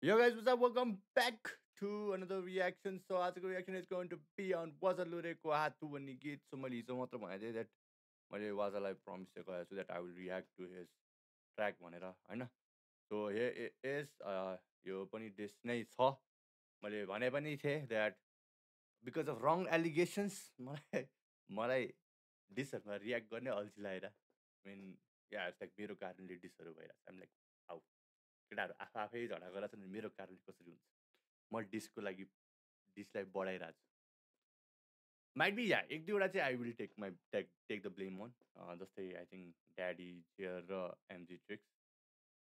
Yo guys, what's up? Welcome back to another reaction. So आजको reaction is going to be on वाजा लुरेको हातु भन्ने गीत. So मैले हिजो मात्र भनेको थिएँ that मैले वाजालाई promise गरेको छु that I will react to his track भनेर हैन. So here it is. यो पनि diss नै छ. मैले भने पनि थिएँ that because of wrong allegations मलाई डिसहरुमा रियाक्ट गर्ने अल्छी लागेर. I mean, yeah, it's like मेरो कारणले डिसहरु भइरहेछ. I'm like, how? केटाहरू आफू आफै झगडा गरेर छन् मेरो कारणले कसरी हुन्छ म डिसको लागि डिसलाई बढाइरहेको छु माइट बी या एक दुईवटा चाहिँ I will take the blame on जस्तै आई थिङ्क ड्याडी चियर र एमजी ट्रिक्स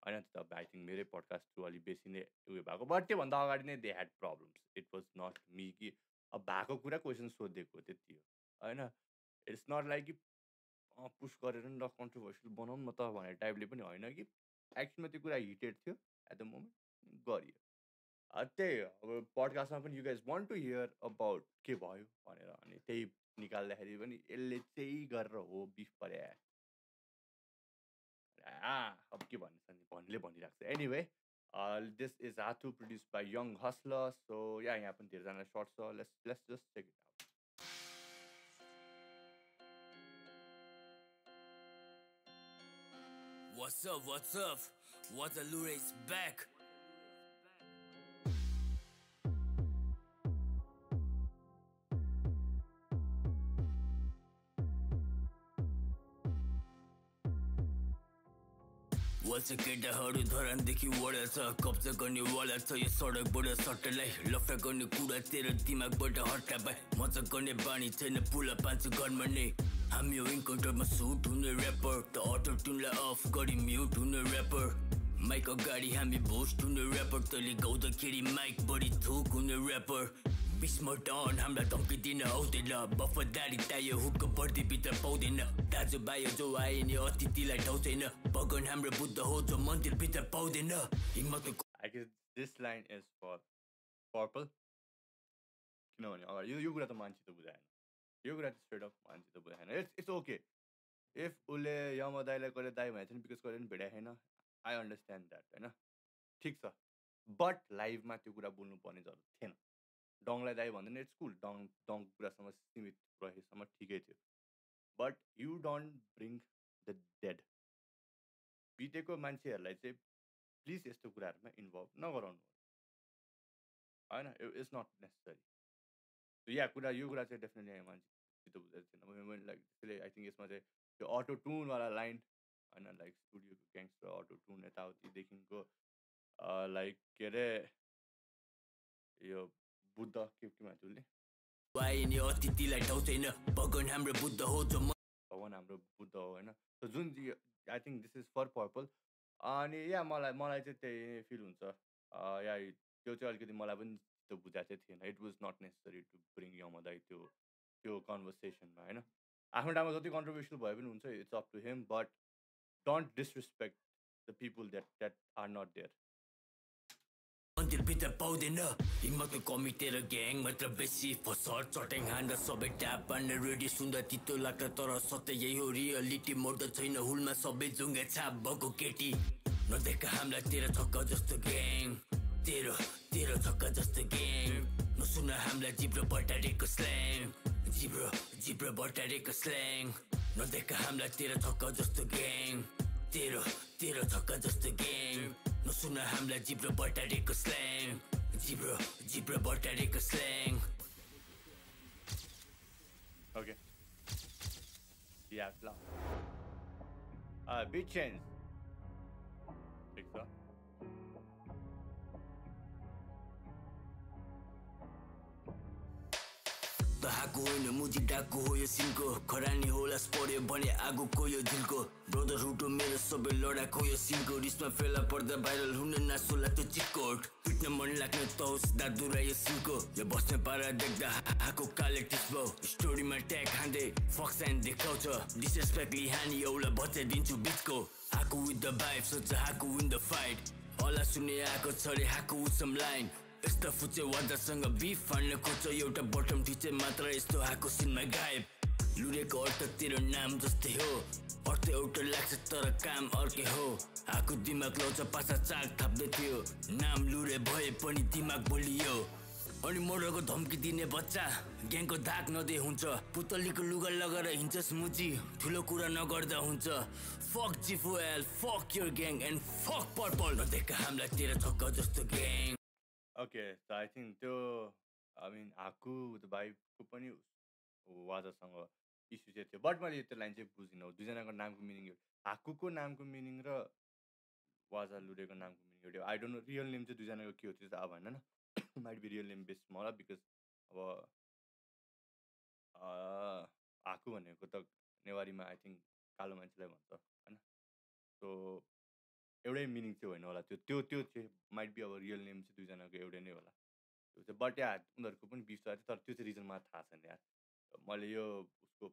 होइन त आई थिङ्क मेरै पडकास्ट थ्रु अलिक बेसी नै उयो भएको बट त्योभन्दा अगाडि नै they had problems it was not me कि अब भएको कुरा क्वेसन सोधेको त्यति हो होइन इट्स नट लाइक कि पुस गरेर नि ल कन्ट्रोभर्सियल बनाउँ न त भन्ने टाइपले पनि होइन कि एक्चुअलमा त्यो कुरा हिटेड थियो एट द मोमेन्ट गरियो त्यही अब पडकास्टमा पनि you guys want to hear about के भयो भनेर अनि त्यही निकाल्दाखेरि पनि यसले चाहिँ गरेर हो बिफ पर्या अब के भन्नु नि भन्ने भनिरहेको छ एनिवे दिस इज हातु produce by Young Hustler so यहाँ पनि धेरैजना सर्ट छ let's just check it out What's up? What's up? Waza Lure is back. वल्छ केटाहरू धरानदेखि वडा छ कब्जा गर्ने वाला छ यो सडकबाट सट्टलाई लफडा गर्ने कुरा तेरो दिमागबाट हट्टा पाए मजा गर्ने बानी छैन पुला पाँच घरमा नै हामी यो इन्काउन्टरमा सुट हुने ऱ्यापर त अटो ट्युनलाई अफ गरी म्युट हुने ऱ्यापर माइक अगाडि हामी बोस्ट हुने ऱ्यापर तैँले गाउँदाखेरि माइक बढी थुक हुने ऱ्यापर बिस्म डन हामीलाई धम्की दिन आउँदैन वफादारी चाहियो हुक बढ्दी भित्र पाउँदैन दाजुभाइ जो आए नि अतिथिलाई ठाउँदैन भगवान हाम्रो बुद्ध हो जो मन्दिरभित्र पाउँदैन हिम्मत I guess this line is for purple किनभने अगाडि यो कुरा त मान्छे त बुझाएन यो कुरा चाहिँ स्ट्रेट अफ मान्छे त बुझाएन इट्स ओके इफ उसले यम दाइलाई कहिले दाइ भनेको छैन बिकज कहिले पनि भेटाएको छैन आई अन्डरस्ट्यान्ड द्याट होइन ठिक छ बट लाइभमा त्यो कुरा बोल्नु पर्ने जरुरत थिएन डङलाई दाइ भन्दैन इट्स कुल डङको कुरासँग सीमित रहेसम्म ठिकै थियो but you don't bring the dead बितेको मान्छेहरूलाई चाहिँ प्लिज यस्तो कुराहरूमा इन्भल्भ नगराउनु होइन इट्स नट नेसेसरी यो कुरा चाहिँ डेफिनेटली मान्छेसित बुझाएको थिएन लाइक त्यसैले आई थिङ्क यसमा चाहिँ त्यो अटो टुनवाला लाइन होइन लाइक स्टुडियोको ग्याङ्स्टर अटो टुन यताउतिदेखिको लाइक के अरे यो बुद्ध के मान्छे उसले अतिथिलाई ठाउँदैन भगवान हाम्रो बुद्ध हो जो भगवान हाम्रो बुद्ध हो होइन जुन I think this is for purple अनि मलाई चाहिँ त्यही फिल हुन्छ या त्यो चाहिँ अलिकति मलाई पनि त्यो बुझाएको चाहिँ थिएन it was not necessary to bring यमदाई त्यो कन्भर्सेसनमा होइन आफ्नो टाइममा जति कन्ट्रोभर्सियल भए पनि हुन्छ it's up to him but don't disrespect the people that are not there मन्दिरभित्र पाउँदैन हिम्मतको कमी तेरो ग्याङ मात्र बेसी फसर चट्याङ हान्दा सबै ट्याप पार्ने रेडी सुन्दा तितो लाग्छ तर सत्य यही हो रियलिटी मोड छैन हुलमा सबै जुङ्गे छाप भएको केटी नदेखा हामीलाई तेरो छक्का जस्तो ग्याङ तेरो छक्का जस्तो ग्याङ नसुन हामीलाई जिब्रो बटारेको स्ल्याङ जिब्रो बटारेको स्ल्याङ नदेखा हामीलाई तेरो छक्का जस्तो ग्याङ तेरो छक्का जस्तो ग्याङ नसुन हामीलाई जिब्रो बटारेको स्ल्याङ जिब्रो बटारेको slang Okay. Yeah, flow. Beat chains. Think so? हाको होइन मुजी डाको हो यो सिनको खरानी होला पर्यो भने आगोको यो दिलको ब्रदरहुड हो मेरो सबै लडाको यो सिनको रिसमा फेला पर्दा भाइरल हुने नासोला त्यो चिटकोट पिट्न मन लाग्ने तौस दादुरा यो सिनको यो बस्ने पारा देख्दा हाको काले टिस्बो स्टोरीमा ट्याग खाँदै फक्स एन्ड देखाउँछ डिसरेस्पेक्टली हानी औला बचाइदिन्छु बिचको हाको विथ द भाइब सोच हाको विन द फाइट होला सुने आएको छ रे हाको उसम लाइन यस्ता फुचे वादासँग बिफ फाड्न खोज्छ एउटा बटम ठिचे मात्र यस्तो आएको सिनमा गायब लुरेको अर्थ तेरो नाम जस्तै हो अर्थ एउटा लाग्छ तर काम अर्कै हो आको दिमाग लौच पासा चाक थाप्दै थियो नाम लुरे भए पनि दिमाग बोलियो अनि मर्डरको धम्की दिने बच्चा ग्याङको दाग नदे हुन्छ पुतलीको लुगा लगाएर हिँड्छस् मुजी ठुलो कुरा नगर्दा हुन्छ फक जिफोएल fuck your gang and fuck purple नदेख हामीलाई तेरो छक्का जस्तो gang Okay, so I think त्यो I mean आकु द भाइबको पनि वाजासँग इस्यु चाहिँ थियो बट मैले त्यो लाइन चाहिँ बुझिनँ दुईजनाको नामको मिनिङ हाकुको नामको मिनिङ र वाजा लुरेको नामको मिनिङ एउटै I don't know real name चाहिँ दुईजनाको के हो त्यो चाहिँ अब होइन might be real name best मलाई बिकज अब हाकु भनेको त नेवारीमा आई थिङ्क कालो मान्छेलाई भन्छ होइन सो एउटै मिनिङ चाहिँ होइन होला त्यो त्यो त्यो चाहिँ माइट बी अब रियल नेम चाहिँ दुईजनाको एउटै नै होला त्यो चाहिँ बट या उनीहरूको पनि बिफ छ तर त्यो चाहिँ रिजन मलाई थाहा छैन यार मैले यो उसको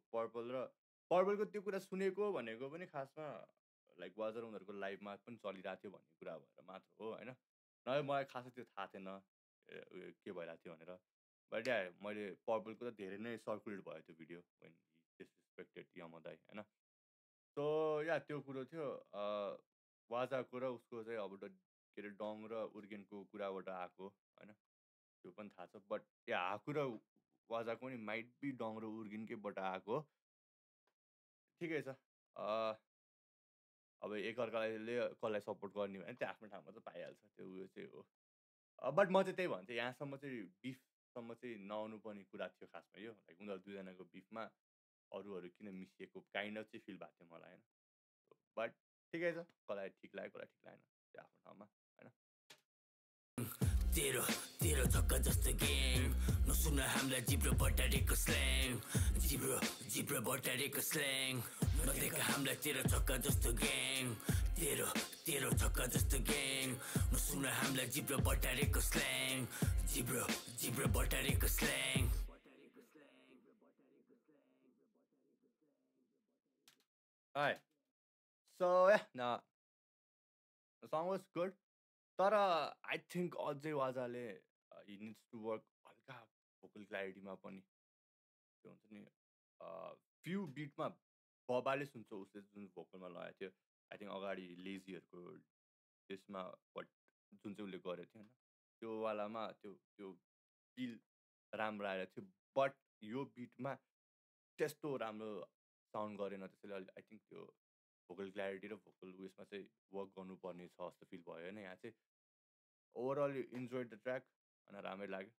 पर्पलको त्यो कुरा सुनेको भनेको पनि खासमा लाइक वाजर उनीहरूको लाइफमा पनि चलिरहेको थियो भन्ने कुरा भएर मात्र हो होइन नभए मलाई खासै त्यो थाहा थिएन उयो के भइरहेको थियो भनेर बट या मैले पर्पलको त धेरै नै सर्कुलेट भयो त्यो भिडियो वेन डिसरेस्पेक्टेड यमदाई होइन सो या त्यो कुरो थियो वाजाको र उसको चाहिँ अब के अरे डङ र उर्गेनको कुराबाट आएको होइन त्यो पनि थाहा छ बट या हाकु र वाजाको पनि माइट बी डङ र उर्गिनकैबाट आएको ठिकै छ अब एकअर्काले कसलाई सपोर्ट गर्ने भने त्यो आफ्नो ठाउँमा त पाइहाल्छ त्यो उयो चाहिँ हो बट म चाहिँ त्यही भन्थेँ यहाँसम्म चाहिँ बिफसम्म चाहिँ नआउनु पर्ने कुरा थियो खासमा यो लाइक उनीहरू दुईजनाको बिफमा अरूहरू किन मिसिएको काइन्ड अफ चाहिँ फिल भएको थियो मलाई होइन बट ठिकै छ कसलाई ठिक लाग्यो कसलाई ठिक लागेन त्यो आफ्नो ठाउँमा होइन तेरो तेरो छक्का जस्तो ग्याङ नसुन हामीलाई जिब्रो बटारेको स्ल्याङ जिब्रो बटारेको स्ल्याङ नदेख हामीलाई तेरो छक्का जस्तो ग्याङ तेरो तेरो छक्का जस्तो ग्याङ नसुन हामीलाई जिब्रो बटारेको स्ल्याङ जिब्रो बटारेको slang Alright. So yeah, no, the song was good. तर आई थिङ्क अझै वाजाले हि निड्स टु वर्क हल्का भोकल क्ल्यारिटीमा पनि त्यो हुन्छ नि फ्यु बिटमा बबाले सुन्छ उसले जुन भोकलमा लगाएको थियो आई थिङ्क अगाडि लेजीहरूको त्यसमा जुन चाहिँ उसले गरेको थियो होइन त्यो वालामा त्यो त्यो फिल राम्रो आएर थियो बट यो बिटमा त्यस्तो राम्रो साउन्ड गरेन त्यसैले आई थिङ्क त्यो भोकल क्ल्यारिटी र भोकल उयसमा चाहिँ वर्क गर्नुपर्ने छ जस्तो फिल भयो होइन यहाँ चाहिँ ओभरअल इन्जोय द ट्र्याक अनि राम्रै लाग्यो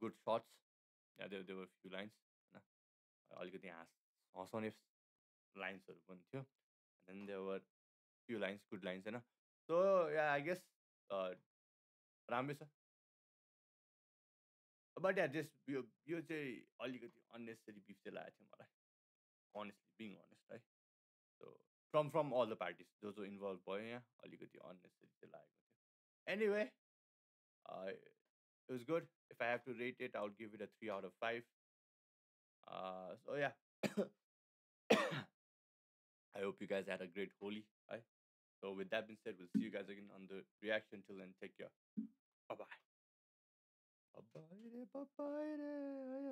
गुड सर्ट्स देवर फ्यु लाइन्स होइन अलिकति हँसाउने लाइन्सहरू पनि थियो देन देवर फ्यु लाइन्स गुड लाइन्स होइन सो या आई गेस राम्रै छ बट या जस्ट यो चाहिँ अलिकति अननेसेसरी बिफ चाहिँ लागेको थियो मलाई अनेस्टली बिङ अनेस्ट है so from all the parties जो इन्भल्भ भयो यहाँ अलिकति अननेसेसरी चाहिँ लागेको थियो anyway it was good. If I have to rate it, I would give it a 3 out of 5. So yeah, I hope you guys had a great Holi. Right? So with that being said, we'll see you guys again on the reaction. Till then, take care. Bye bye. Bye bye. Bye bye.